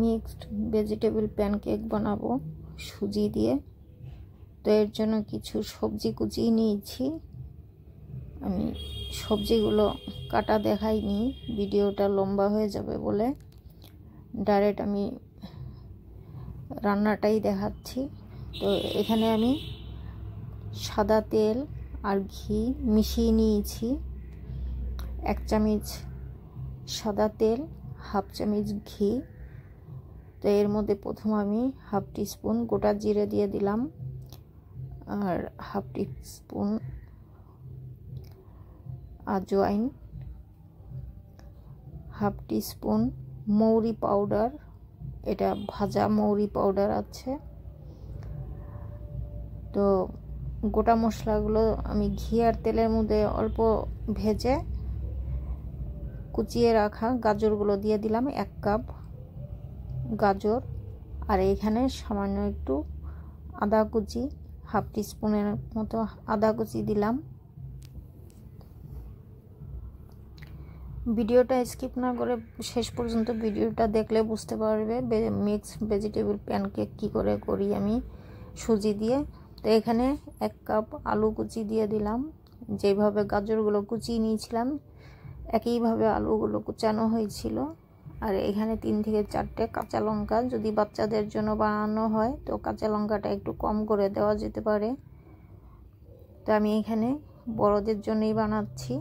Mixed vegetable pancake বানাবো সুজি দিয়ে। তো এর জন্য কিছু সবজি কুচিয়ে নিয়েছি। আমি সবজিগুলো কাটা দেখাইনি, ভিডিওটা লম্বা হয়ে যাবে বলে ডাইরেক্ট আমি রান্নাটাই দেখাচ্ছি। তো এখানে আমি সাদা তেল আর ঘি মিশিয়ে নিয়েছি। 1 চামচ সাদা তেল, 1/2 চামচ ঘি। তো এর মধ্যে প্রথম আমি 1/2 টিস্পুন গোটা জিরে দিয়ে দিলাম, আর 1/2 টিস্পুন আজওয়াইন, 1/2 টিস্পুন মৌরি পাউডার, এটা ভাজা মৌরি পাউডার আছে। তো গোটা মশলাগুলো আমি ঘি আর তেলের মধ্যে অল্প ভেজে কুচিয়ে রাখা গাজরগুলো দিয়ে দিলাম, 1 কাপ গাজর। আর এখানে সামান্য একটু আদা কুচি, 1/2 টিস্পুনের মতো আদা কুচি দিলাম। ভিডিওটা স্কিপ না করে শেষ পর্যন্ত ভিডিওটা দেখলে বুঝতে পারবে মিক্স ভেজিটেবল প্যানকেক কী করে করি আমি সুজি দিয়ে। তো এখানে 1 কাপ আলু কুচি দিয়ে দিলাম, যেভাবে গাজরগুলো কুচিয়ে নিয়েছিলাম একইভাবে আলুগুলো কুচানো হয়েছিল। আর এখানে 3 থেকে 4টে কাঁচা লঙ্কা, যদি বাচ্চাদের জন্য বানানো হয় তো কাঁচা লঙ্কাটা একটু কম করে দেওয়া যেতে পারে। তো আমি এখানে বড়দের জন্যই বানাচ্ছি।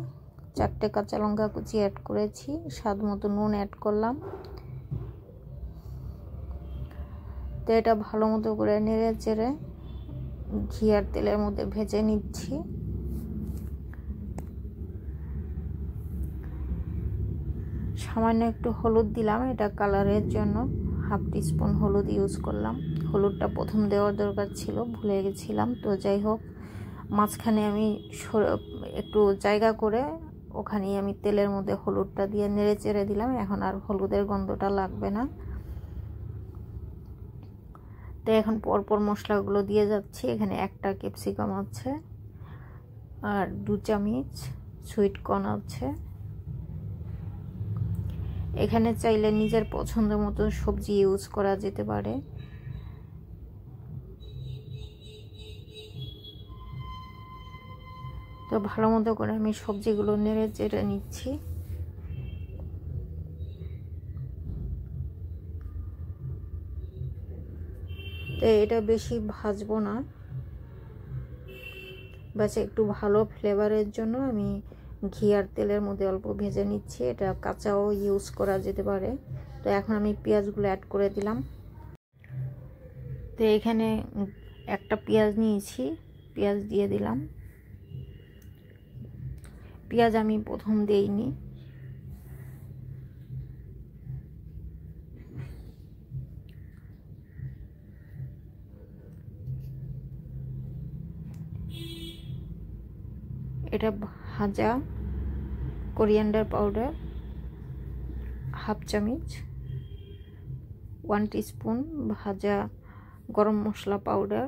4টে কাঁচা লঙ্কা কুচি অ্যাড করেছি, স্বাদ মতো নুন অ্যাড করলাম। তো এটা ভালো মতো করে নেড়ে চেড়ে ঘি আর তেলের মধ্যে ভেজে নিচ্ছি। সামান্য একটু হলুদ দিলাম, এটা কালারের জন্য 1/2 টিস্পুন হলুদ ইউজ করলাম। হলুদটা প্রথম দেওয়ার দরকার ছিল, ভুলে গেছিলাম। তো যাই হোক, মাঝখানে আমি একটু জায়গা করে ওখানেই আমি তেলের মধ্যে হলুদটা দিয়ে নেড়ে চেড়ে দিলাম। এখন আর হলুদের গন্ধটা লাগবে না। তো এখন পরপর মশলাগুলো দিয়ে যাচ্ছি। এখানে 1টা ক্যাপসিকাম আছে, আর 2 চামচ সুইট কর্ন আছে। এখানে চাইলে নিজের পছন্দ মতো সবজি ইউজ করা যেতে পারে। তো ভালো মতো করে আমি সবজিগুলো নেড়ে চেড়ে নিচ্ছি। তো এটা বেশি ভাজবো না, বাস একটু ভালো ফ্লেভারের জন্য আমি ঘি আর তেলের মধ্যে অল্প ভেজে নিচ্ছি। এটা কাঁচাও ইউজ করা যেতে পারে। তো এখন আমি পেঁয়াজগুলো অ্যাড করে দিলাম। তো এখানে 1টা পেঁয়াজ নিয়েছি, পেঁয়াজ দিয়ে দিলাম। পেঁয়াজ আমি প্রথম দেইনি। এটা ভাজা কোরিয়ান্ডার পাউডার 1/2 চামচ, 1 টিস্পুন ভাজা গরম মশলা পাউডার।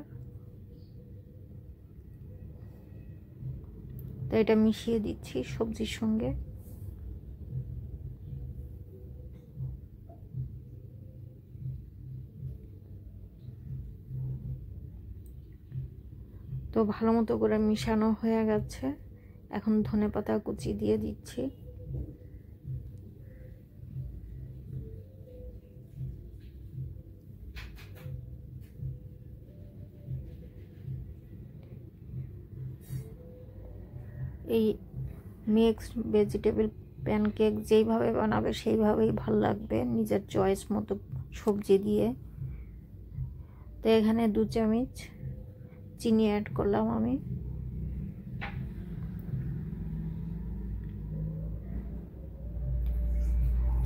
তো এটা মিশিয়ে দিচ্ছি সবজির সঙ্গে। তো ভালো মতো করে মিশানো হয়ে গেছে। এখন ধনেপাতা কুচি দিয়ে দিচ্ছি। এই মিক্সড ভেজিটেবল প্যানকেক যেইভাবে বানাবে সেইভাবেই ভালো লাগবে, নিজের চয়েস মতো সবজি দিয়ে। তো এখানে 2 চামচ চিনি অ্যাড করলাম আমি।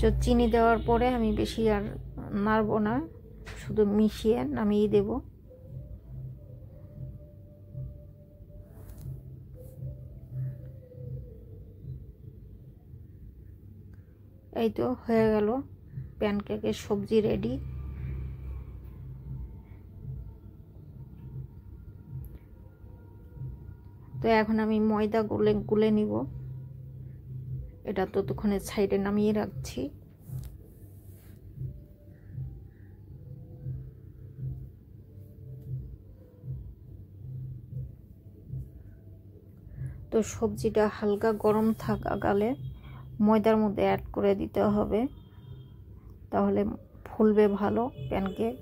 তো চিনি দেওয়ার পরে আমি বেশি আর নাড়ব না, শুধু মিশিয়ে নামিয়ে দেব। এই তো হয়ে গেল, প্যানকেকের সবজি রেডি। তো এখন আমি ময়দা গুলে নিব। এটা ততক্ষণে সাইডে নামিয়ে রাখছি। তো সবজিটা হালকা গরম থাকাকালে ময়দার মধ্যে অ্যাড করে দিতে হবে, তাহলে ফুলবে ভালো প্যানকেক।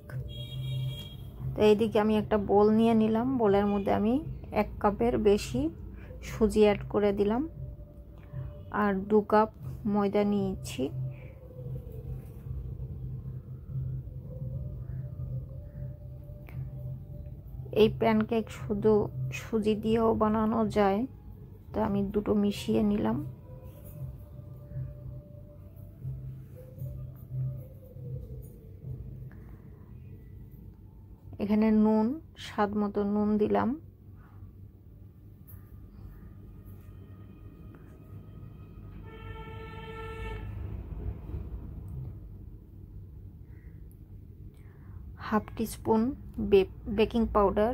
তো এইদিকে আমি একটা বোল নিয়ে নিলাম, বোলের মধ্যে আমি 1 কাপের বেশি সুজি অ্যাড করে দিলাম আর 2 কাপ ময়দা নিয়েছি। এই প্যানকেক শুধু সুজি দিয়েও বানানো যায়, তো আমি দুটো মিশিয়ে নিলাম। এখানে নুন, স্বাদ মতো নুন দিলাম। Half teaspoon baking powder,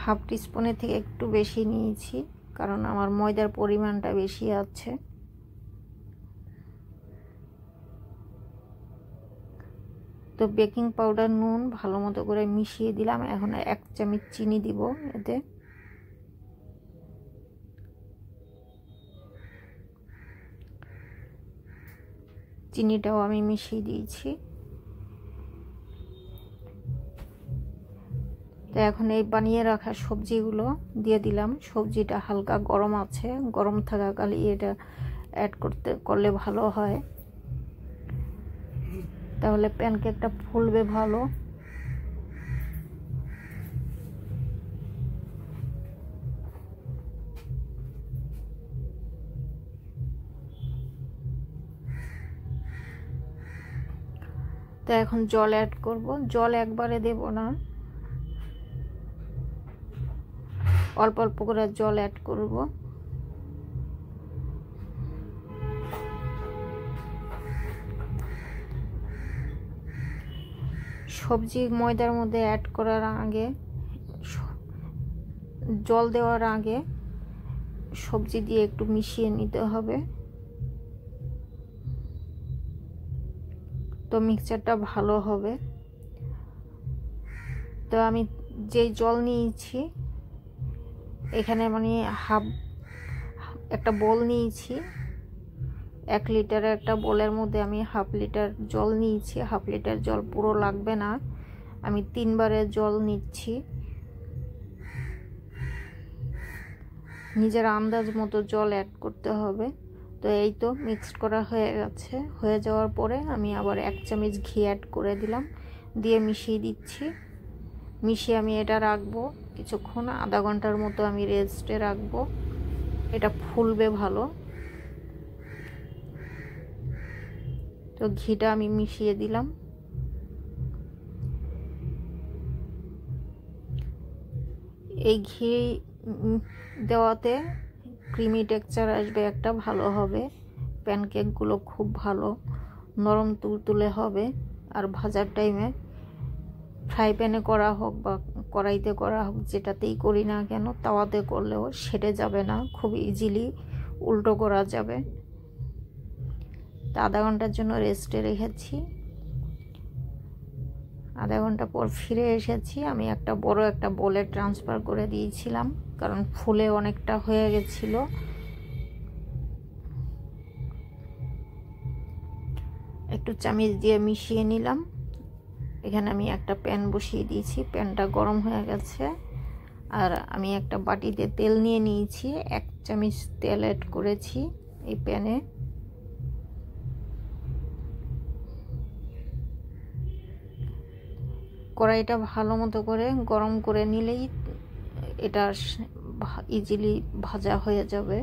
half টিস্পুনের থেকে একটু বেশি নিয়েছি কারণ আমার ময়দার পরিমাণটা বেশি আছে। তো বেকিং পাউডার, নুন ভালো মতো করে মিশিয়ে দিলাম। এখন 1 চামচ চিনি দিব এতে। চিনিটাও আমি মিশিয়ে দিয়েছি। তো এখন এই বানিয়ে রাখা সবজিগুলো দিয়ে দিলাম। সবজিটা হালকা গরম আছে, গরম থাকাকালে এটা অ্যাড করলে ভালো হয়, তাহলে প্যানকেকটা ফুলবে ভালো। তো এখন জল অ্যাড করব। জল একবারে দেব না, অল্প অল্প করে জল অ্যাড করব। সবজি ময়দার মধ্যে অ্যাড করার আগে, জল দেওয়ার আগে সবজি দিয়ে একটু মিশিয়ে নিতে হবে, তো মিক্সচারটা ভালো হবে। তো আমি যেই জল নিয়েছি এখানে মানে একটা বোল নিয়েছি, 1 লিটারের একটা বোলের মধ্যে আমি হাফ লিটার জল নিয়েছি। হাফ লিটার জল পুরো লাগবে না, আমি 3 বারের জল নিচ্ছি। নিজের আন্দাজ মতো জল অ্যাড করতে হবে। তো এই তো মিক্সড করা হয়ে গেছে। হয়ে যাওয়ার পরে আমি আবার 1 চামচ ঘি অ্যাড করে দিলাম, দিয়ে মিশিয়ে দিচ্ছি। মিশিয়ে আমি এটা রাখবো কিছুক্ষণ, আধা ঘন্টার মতো আমি রেস্টে রাখবো। এটা ফুলবে ভালো। তো ঘিটা আমি মিশিয়ে দিলাম। এই ঘি দেওয়াতে ক্রিমি টেক্সচার আসবে, একটা ভালো হবে। প্যানকেকগুলো খুব ভালো নরম তুলতুলে হবে। আর ভাজার টাইমে ফ্রাই প্যানে করা হোক বা কড়াইতে করা হোক, যেটাতেই করি না কেন, তাওয়াতে করলেও সেটে যাবে না, খুব ইজিলি উল্টো করা যাবে। তা আধা ঘন্টার জন্য রেস্টে রেখেছি। আধা ঘন্টা পর ফিরে এসেছি। আমি একটা বড় একটা বোলে ট্রান্সফার করে দিয়েছিলাম কারণ ফুলে অনেকটা হয়ে গেছিল। একটু চামচ দিয়ে মিশিয়ে নিলাম। এখানে আমি একটা প্যান বসিয়ে দিয়েছি, প্যানটা গরম হয়ে গেছে। আর আমি একটা বাটিতে তেল নিয়ে নিয়েছি, 1 চামচ তেল অ্যাড করেছি এই প্যানে। কড়াইটা ভালো মতো করে গরম করে নিলেই এটা ইজিলি ভাজা হয়ে যাবে,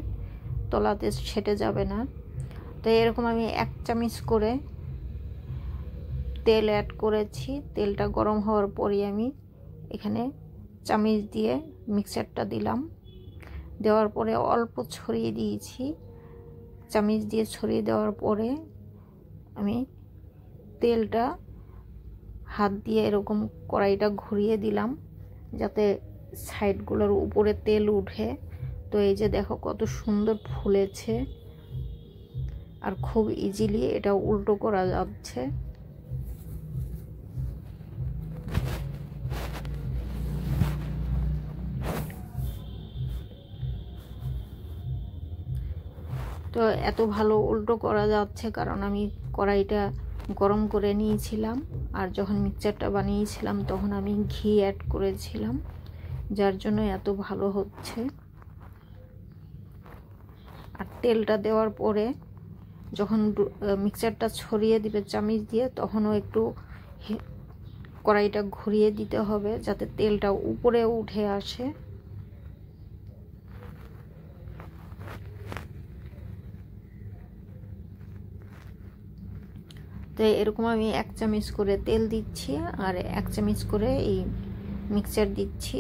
তলাতে ছেটে যাবে না। তো এরকম আমি 1 চামচ করে তেল অ্যাড করেছি। তেলটা গরম হওয়ার পরই আমি এখানে চামচ দিয়ে মিক্সচারটা দিলাম। দেওয়ার পরে অল্প ছড়িয়ে দিয়েছি। চামচ দিয়ে ছড়িয়ে দেওয়ার পরে আমি তেলটা হাত দিয়ে এরকম কড়াইটা ঘুরিয়ে দিলাম যাতে সাইডগুলোর উপরে তেল উঠে। তো এই যে দেখো কত সুন্দর ফুলেছে, আর খুব ইজিলি এটা উল্টো করা যাচ্ছে। তো এত ভালো উল্টো করা যাচ্ছে কারণ আমি কড়াইটা গরম করে নিয়েছিলাম, আর যখন মিক্সচারটা বানিয়েছিলাম তখন আমি ঘি অ্যাড করেছিলাম, যার জন্য এত ভালো হচ্ছে। আর তেলটা দেওয়ার পরে যখন মিক্সচারটা ছড়িয়ে দিবে চামচ দিয়ে, তখনও একটু কড়াইটা ঘুরিয়ে দিতে হবে যাতে তেলটা উপরে উঠে আসে। তো এরকম আমি 1 চামচ করে তেল দিচ্ছি আর 1 চামচ করে এই মিক্সচার দিচ্ছি।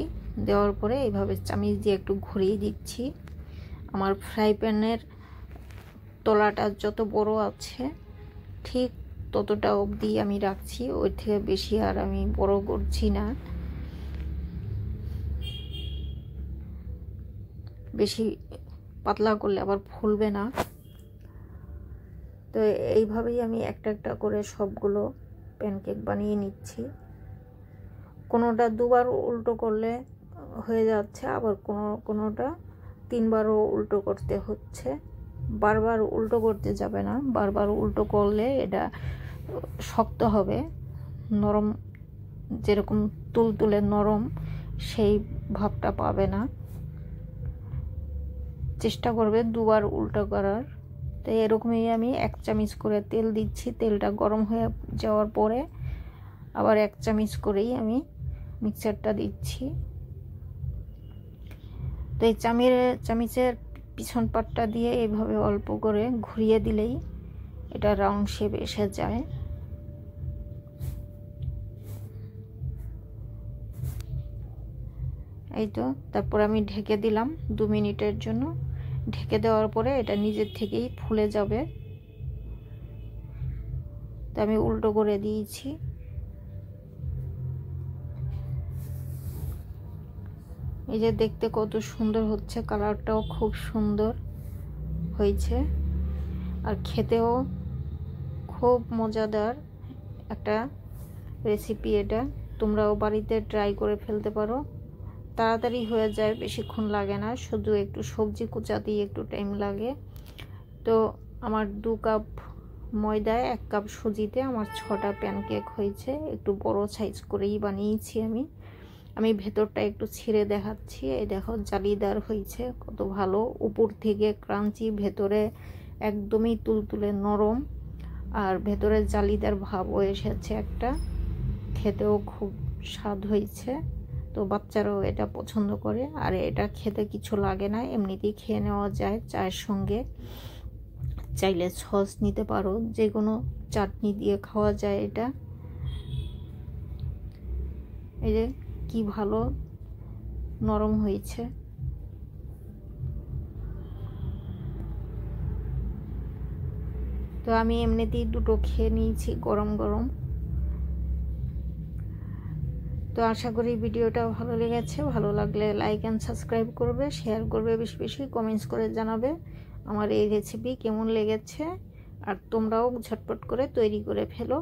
দেওয়ার পরে এইভাবে চামচ দিয়ে একটু ঘুরিয়ে দিচ্ছি। আমার ফ্রাই প্যানের তলাটা যত বড় আছে ঠিক ততটা অবধি আমি রাখছি, ওই থেকে বেশি আর আমি বড় করছি না। বেশি পাতলা করলে আবার ফুলবে না। তো এইভাবেই আমি একটা একটা করে সবগুলো প্যানকেক বানিয়ে নিচ্ছি। কোনোটা 2বার উল্টো করলে হয়ে যাচ্ছে, আবার কোনোটা 3বারও উল্টো করতে হচ্ছে। বারবার উল্টো করতে যাবে না, বারবার উল্টো করলে এটা শক্ত হবে, নরম যেরকম তুলতুলে নরম সেই ভাবটা পাবে না। চেষ্টা করবে 2বার উল্টো করার। তো এরকমই আমি 1 চামচ করে তেল দিচ্ছি। তেলটা গরম হয়ে যাওয়ার পরে আবার 1 চামচ করেই আমি মিক্সচারটা দিচ্ছি। তো এই চামচের পিছন পাটটা দিয়ে এইভাবে অল্প করে ঘুরিয়ে দিলেই এটা রাউন্ড শেপ এসে যায়। এই তো, তারপর আমি ঢেকে দিলাম 2 মিনিটের জন্য। ঢেকে দেওয়ার পরে এটা নিজের থেকেই ফুলে যাবে। তো আমি উল্টো করে দিয়েছি। এই যে দেখতে কত সুন্দর হচ্ছে, কালারটাও খুব সুন্দর হয়েছে আর খেতেও খুব মজাদার একটা রেসিপি। এটা তোমরাও বাড়িতে ট্রাই করে ফেলতে পারো, তাড়াতাড়ি হয়ে যায়, বেশিক্ষণ লাগে না, শুধু একটু সবজি কুচাতেই একটু টাইম লাগে। তো আমার 2 কাপ ময়দায় 1 কাপ সুজিতে আমার 6টা প্যানকেক হয়েছে। একটু বড় সাইজ করেই বানিয়েছি আমি ভেতরটা একটু ছিঁড়ে দেখাচ্ছি। এই দেখো জালিদার হয়েছে কত ভালো, উপর থেকে ক্রাঞ্চি, ভেতরে একদমই তুলতুলে নরম, আর ভেতরে জালিদার ভাবও এসেছে একটা। খেতেও খুব স্বাদ হয়েছে। তো বাচ্চারাও এটা পছন্দ করে, আর এটা খেতে কিছু লাগে না, এমনিতেই খেয়ে নেওয়া যায় চায়ের সঙ্গে। চাইলে সস নিতে পারো, যে কোনো চাটনি দিয়ে খাওয়া যায় এটা। এই যে কি ভালো নরম হয়েছে। তো আমি এমনিতেই 2টো খেয়ে নিয়েছি গরম গরম। তো আশা করি ভিডিওটা ভালো লেগেছে। ভালো লাগলে লাইক অ্যান্ড সাবস্ক্রাইব করবে, শেয়ার করবে, বেশি বেশি কমেন্টস করে জানাবে আমার এই রেসিপি কেমন লেগেছে। আর তোমরাও ঝটপট করে তৈরি করে ফেলো।